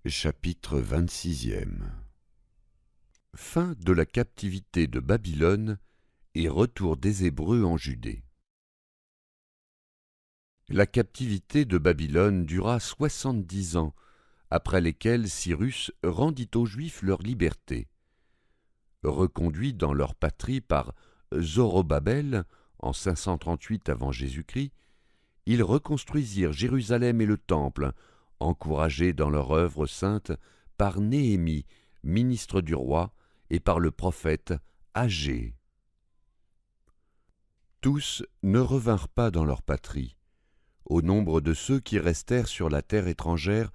Chapitre 26e. Fin de la captivité de Babylone et retour des Hébreux en Judée. La captivité de Babylone dura 70 ans, après lesquels Cyrus rendit aux Juifs leur liberté. Reconduits dans leur patrie par Zorobabel en 538 avant Jésus-Christ, ils reconstruisirent Jérusalem et le Temple, encouragés dans leur œuvre sainte par Néhémie, ministre du roi, et par le prophète Agée. Tous ne revinrent pas dans leur patrie. Au nombre de ceux qui restèrent sur la terre étrangère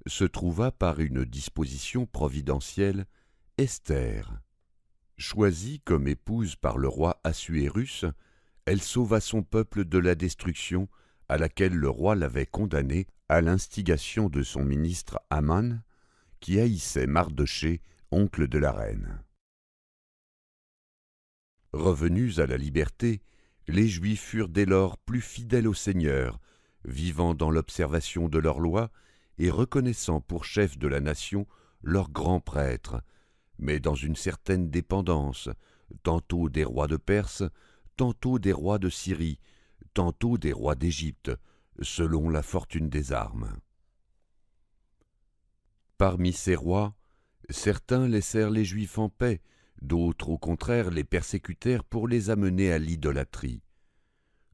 se trouva par une disposition providentielle Esther. Choisie comme épouse par le roi Assuérus, elle sauva son peuple de la destruction à laquelle le roi l'avait condamné à l'instigation de son ministre Aman, qui haïssait Mardochée, oncle de la reine. Revenus à la liberté, les Juifs furent dès lors plus fidèles au Seigneur, vivant dans l'observation de leurs lois et reconnaissant pour chef de la nation leur grand prêtre, mais dans une certaine dépendance, tantôt des rois de Perse, tantôt des rois de Syrie, tantôt des rois d'Égypte, selon la fortune des armes. Parmi ces rois, certains laissèrent les Juifs en paix, d'autres au contraire les persécutèrent pour les amener à l'idolâtrie.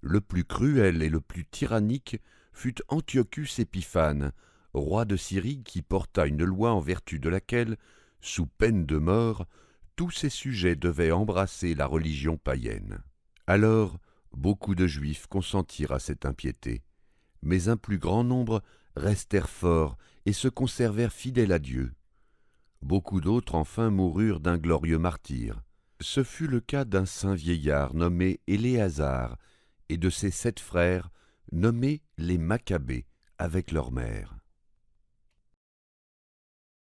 Le plus cruel et le plus tyrannique fut Antiochus Épiphane, roi de Syrie, qui porta une loi en vertu de laquelle, sous peine de mort, tous ses sujets devaient embrasser la religion païenne. Alors, beaucoup de Juifs consentirent à cette impiété, mais un plus grand nombre restèrent forts et se conservèrent fidèles à Dieu. Beaucoup d'autres enfin moururent d'un glorieux martyre. Ce fut le cas d'un saint vieillard nommé Éléazar et de ses 7 frères nommés les Maccabées avec leur mère.